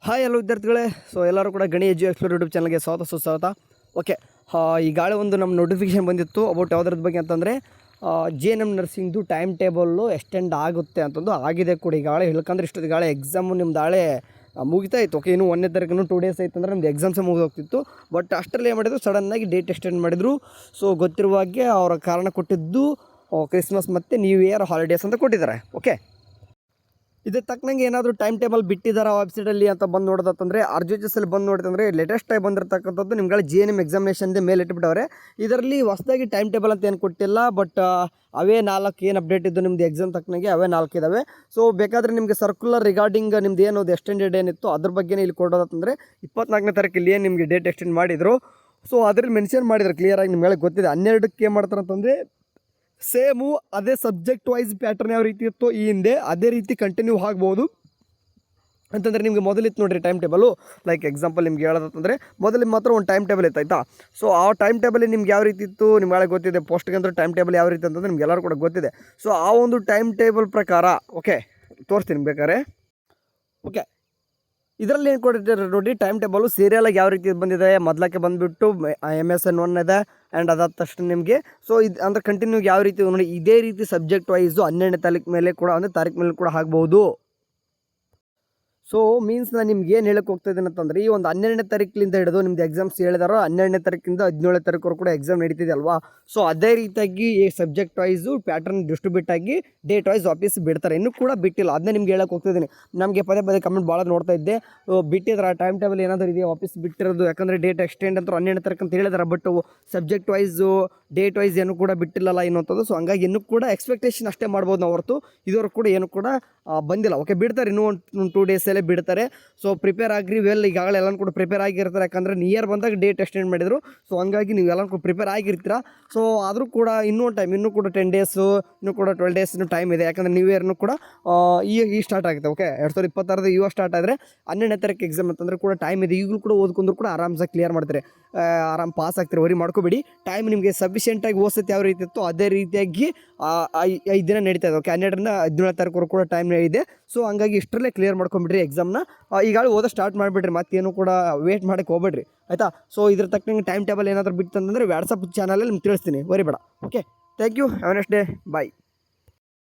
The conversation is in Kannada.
ಹಾಯ್ ಎಲ್ಲ ವಿದ್ಯಾರ್ಥಿಗಳೇ. ಸೊ ಎಲ್ಲರೂ ಕೂಡ ಗಣಿ ಎಜು ಎಕ್ಸ್ಪ್ಲೋರ್ ಯೂಟ್ಯೂಬ್ ಚಾನಲ್ಗೆ ಸುಸ್ವಾಗತ. ಓಕೆ, ಈಗಾಗಲೇ ಒಂದು ನಮ್ಮ ನೋಟಿಫಿಕೇಷನ್ ಬಂದಿತ್ತು ಅಬೌಟ್ ಯಾವುದ್ರದ್ದು ಬಗ್ಗೆ ಅಂತಂದರೆ JNM ನರ್ಸಿಂಗ್ದು ಟೈಮ್ ಟೇಬಲ್ಲು ಎಕ್ಸ್ಟೆಂಡ್ ಆಗುತ್ತೆ ಅಂತಂದು ಆಗಿದೆ ಕೂಡ. ಈಗಾಗಲೇ ಹೇಳ್ಕಂದ್ರೆ ಇಷ್ಟೊತ್ತು ಈಗಾಗಲೇ ಎಕ್ಸಾಮು ನಿಮ್ದು ಆಳೆ ಮುಗಿತಾ ಇತ್ತು. ಓಕೆ, ಇನ್ನೂ 1ನೇ ತಾರೀಕು 2 ಡೇಸ್ ಆಯ್ತು ಅಂದರೆ ನಮ್ದು ಎಕ್ಸಾಮ್ಸೇ ಮುಗಿದೋಗ್ತಿತ್ತು. ಬಟ್ ಅಷ್ಟರಲ್ಲಿ ಏನು ಮಾಡಿದ್ರು, ಸಡನ್ನಾಗಿ ಡೇಟ್ ಎಕ್ಸ್ಟೆಂಡ್ ಮಾಡಿದರು. ಸೊ ಗೊತ್ತಿರುವ ಹಾಗೆ ಅವರ ಕಾರಣ ಕೊಟ್ಟಿದ್ದು ಕ್ರಿಸ್ಮಸ್ ಮತ್ತು ನ್ಯೂ ಇಯರ್ ಹಾಲಿಡೇಸ್ ಅಂತ ಕೊಟ್ಟಿದ್ದಾರೆ. ಓಕೆ, ಇದಕ್ಕೆ ತಕ್ಕನಂಗೆ ಏನಾದರೂ ಟೈಮ್ ಟೇಬಲ್ ಬಿಟ್ಟಿದ್ದಾರೆ ವೆಬ್ಸೈಟಲ್ಲಿ ಅಂತ ಬಂದು ನೋಡೋದಂತಂದರೆ RGHSಲ್ಲಿ ಬಂದು ನೋಡಿದಂದರೆ ಲೇಟೆಸ್ಟ್ ಆಗಿ ಬಂದಿರತಕ್ಕಂಥದ್ದು ನಿಮ್ಗಳ JNM ಎಕ್ಸಾಮಿನೇಷನ್ದೇ ಮೇಲೆ ಇಟ್ಬಿಟ್ಟವ್ರೆ. ಇದರಲ್ಲಿ ಹೊಸದಾಗಿ ಟೈಮ್ ಟೇಬಲ್ ಅಂತ ಏನು ಕೊಟ್ಟಿಲ್ಲ. ಬಟ್ ಅವೇ 4 ಏನು ಅಪ್ಡೇಟ್ ಇದ್ದು ನಿಮ್ಮದು ಎಕ್ಸಾಮ್ ತಕ್ಕನಂಗೆ ಅವೇ 4 ಇದ್ದಾವೆ. ಸೊ ಬೇಕಾದರೆ ನಿಮಗೆ ಸರ್ಕ್ಯುಲರ್ ರಿಗಾರ್ಡಿಂಗ್ ನಿಮ್ದು ಏನು ಎಕ್ಸ್ಟೆಂಡೆಡ್ ಏನಿತ್ತು ಅದ್ರ ಬಗ್ಗೆ ಇಲ್ಲಿ ಕೊಡೋದಂತಂದರೆ 24ನೇ ತಾರೀಕು ಇಲ್ಲಿ ಏನು ನಿಮಗೆ ಡೇಟ್ ಎಕ್ಸ್ಟೆಂಡ್ ಮಾಡಿದರು. ಸೊ ಅದರಲ್ಲಿ ಮೆನ್ಷನ್ ಮಾಡಿದ್ರು ಕ್ಲಿಯರಾಗಿ, ನಿಮ್ಗೆ ಗೊತ್ತಿದೆ. 12ಕ್ಕೆ ಏನು ಮಾಡ್ತಾರೆ ಅಂತಂದರೆ ಸೇಮು ಅದೇ ಸಬ್ಜೆಕ್ಟ್ ವೈಸ್ ಪ್ಯಾಟರ್ನ್ ಯಾವ ರೀತಿ ಇತ್ತು ಈ ಹಿಂದೆ ಅದೇ ರೀತಿ ಕಂಟಿನ್ಯೂ ಆಗ್ಬೋದು ಅಂತಂದರೆ ನಿಮಗೆ ಮೊದಲಿತ್ತು ನೋಡಿರಿ ಟೈಮ್ ಟೇಬಲು. ಲೈಕ್ ಎಕ್ಸಾಂಪಲ್ ನಿಮ್ಗೆ ಹೇಳೋದಂತಂದರೆ ಮೊದಲಿಗೆ ಮಾತ್ರ ಒಂದು ಟೈಮ್ ಟೇಬಲ್ ಇತ್ತು ಆಯಿತಾ. ಸೊ ಆ ಟೈಮ್ ಟೇಬಲ್ ನಿಮ್ಗೆ ಯಾವ ರೀತಿ ಇತ್ತು ನಿಮ್ಗೆ ಗೊತ್ತಿದೆ. ಪೋಸ್ಟ್ಗೆ ಅಂದ್ರೆ ಟೈಮ್ ಟೇಬಲ್ ಯಾವ ರೀತಿ ಅಂತಂದರೆ ನಿಮ್ಗೆಲ್ಲರೂ ಕೂಡ ಗೊತ್ತಿದೆ. ಸೊ ಆ ಒಂದು ಟೈಮ್ ಟೇಬಲ್ ಪ್ರಕಾರ ಓಕೆ ತೋರಿಸ್ತೀನಿ ಬೇಕಾರೆ. ಓಕೆ, ಇದರಲ್ಲಿ ಏನು ಕೊಟ್ಟಿದ್ದಾರೆ ನೋಡಿ, ಟೈಮ್ ಟೇಬಲು ಸೀರಿಯಲಾಗಿ ಯಾವ ರೀತಿ ಬಂದಿದೆ. ಮೊದಲಕ್ಕೆ ಬಂದುಬಿಟ್ಟು MSN 1 ಇದೆ. ಆ್ಯಂಡ್ ಅದಾದ ತಕ್ಷಣ ನಿಮಗೆ ಸೊ ಇದು ಅಂದರೆ ಕಂಟಿನ್ಯೂ ಯಾವ ರೀತಿ ನೋಡಿ ಇದೇ ರೀತಿ ಸಬ್ಜೆಕ್ಟ್ ವೈಸು 12ನೇ ತಾರೀಕು ಮೇಲೆ ಕೂಡ ಅಂದರೆ ತಾರೀಕು ಮೇಲೆ ಕೂಡ ಆಗ್ಬೋದು. ಸೊ ಮೀನ್ಸ್ ನಾನು ನಿಮ್ಗೆ ಏನು ಹೇಳಕ್ಕೆ ಹೋಗ್ತಾ ಇದ್ದೀನಿ ಅಂತಂದರೆ, ಈ ಒಂದು 12ನೇ ತಾರೀಕಿಂದ ಹಿಡಿದು ನಿಮ್ದು ಎಕ್ಸಾಮ್ಸ್ ಹೇಳಿದಾರೋ 12ನೇ ತಾರೀಕಿಂದ 17ನೇ ತಾರೀಕು ಕೂಡ ಎಕ್ಸಾಮ್ ನಡೀತಿದೆ ಅಲ್ವಾ. ಸೊ ಅದೇ ರೀತಿಯಾಗಿ ಈ ಸಬ್ಜೆಕ್ಟ್ ವೈಸು ಪ್ಯಾಟರ್ನ್ ಡಿಸ್ಟ್ರಿಬ್ಯೂಟ್ ಆಗಿ ಡೇಟ್ ವೈಸ್ ವಾಪಸ್ ಬಿಡ್ತಾರೆ. ಇನ್ನೂ ಕೂಡ ಬಿಟ್ಟಿಲ್ಲ, ಅದನ್ನೇ ನಿಮ್ಗೆ ಹೇಳಕ್ಕೆ ಹೋಗ್ತಿದ್ದೀನಿ. ನಮಗೆ ಪದೇ ಕಮೆಂಟ್ ಭಾಳ ನೋಡ್ತಾ ಇದ್ದೆ, ಬಿಟ್ಟಿದ್ರೆ ಆ ಟೈಮ್ ಟೇಬಲ್ ಏನಾದರೂ ಇದೆಯಾ ವಾಪಸ್ ಬಿಟ್ಟಿರೋದು. ಯಾಕಂದರೆ ಡೇಟ್ ಎಕ್ಸ್ಟೆಂಡ್ ಅಂತ 12ನೇ ತಾರೀಕು ಅಂತ ಹೇಳಿದಾರೆ. But subject wise date wise ಏನೂ ಕೂಡ ಬಿಟ್ಟಿಲ್ಲಲ್ಲ ಇನ್ನೊಂಥದ್ದು. ಸೊ ಹಂಗಾಗಿ ಇನ್ನೂ ಕೂಡ ಎಕ್ಸ್ಪೆಕ್ಟೇಷನ್ ಅಷ್ಟೇ ಮಾಡ್ಬೋದು ನಾವು ಹೊರತು ಇದುವರೆಗೂ ಕೂಡ ಏನೂ ಕೂಡ ಬಂದಿಲ್ಲ. ಓಕೆ, ಬಿಡ್ತಾರೆ ಇನ್ನೂ ಒಂದು 2 ಡೇಸಲ್ಲೇ ಬಿಡ್ತಾರೆ. ಸೊ ಪ್ರಿಪೇರ್ ಆಗಿರಿ ಈಗಾಗಲೇ ಎಲ್ಲನೂ ಕೂಡ ಪ್ರಿಪೇರ್ ಆಗಿರ್ತಾರೆ. ಯಾಕಂದರೆ ನಿಯರ್ ಬಂದಾಗ ಡೇಟ್ ಎಕ್ಸ್ಟೆಂಡ್ ಮಾಡಿದರು. ಸೊ ಹಂಗಾಗಿ ನೀವು ಎಲ್ಲನೂ ಕೂಡ ಪ್ರಿಪೇರ್ ಆಗಿರ್ತೀರ. ಸೊ ಆದರೂ ಕೂಡ ಇನ್ನೂ ಟೈಮ್, ಇನ್ನೂ ಕೂಡ 10 ಡೇಸು, ಇನ್ನೂ ಕೂಡ 12 ಡೇಸ್ ಟೈಮ್ ಇದೆ. ಯಾಕಂದರೆ ನ್ಯೂ ಇಯರ್ನೂ ಕೂಡ ಈ ಸ್ಟಾರ್ಟ್ ಆಗುತ್ತೆ. ಓಕೆ, 2026 ಇವಾಗ ಸ್ಟಾರ್ಟ್ ಆದರೆ 12ನೇ ತಾರೀಕು ಎಕ್ಸಾಮ್ ಅಂತಂದರೆ ಕೂಡ ಟೈಮ್ ಇದೆ. ಈಗಲೂ ಕೂಡ ಓದ್ಕೊಂಡ್ರು ಕೂಡ ಆರಾಮ್ಸಾಗಿ ಕ್ಲಿಯರ್ ಮಾಡ್ತಾರೆ, ಆರಾಮ್ ಪಾಸ್ ಆಗ್ತೀರಿ. ವರಿ ಮಾಡ್ಕೋಬೇಡಿ. ಟೈಮ್ ನಿಮಗೆ ಸಫಿಷಿಯೆಂಟಾಗಿ ಓದಿಸುತ್ತೆ ಯಾವ ರೀತಿ ಇತ್ತು ಅದೇ ರೀತಿಯಾಗಿ 5 ದಿನ ನಡೀತಾ ಇದೆ. ಓಕೆ, 12ರಿಂದ 17ನೇ ತಾರೀಕು ಕೂಡ ಟೈಮ್ ಇದೆ. ಸೊ ಹಂಗಾಗಿ ಇಷ್ಟರಲ್ಲೇ ಕ್ಲಿಯರ್ ಮಾಡ್ಕೊಂಬಿಡ್ರಿ ಎಕ್ಸಾಮ್ನ. ಈಗಾಗಲೇ ಓದೋ ಸ್ಟಾರ್ಟ್ ಮಾಡಿಬಿಡ್ರಿ, ಮತ್ತೇನು ಕೂಡ ವೇಟ್ ಮಾಡೋಕ್ಕೆ ಹೋಗ್ಬೇಡ್ರಿ ಆಯಿತಾ. ಸೊ ಇದ್ರ ತಕ್ಕಂಗೆ ಟೈಮ್ ಟೇಬಲ್ ಏನಾದರೂ ಬಿಟ್ಟು ಅಂತಂದರೆ ವಾಟ್ಸಪ್ ಚಾನಲಲ್ಲಿ ನಿಮ್ಗೆ ತಿಳಿಸ್ತೀನಿ, ವರಿ ಬೇಡ. Okay, thank you, have a nice day, bye.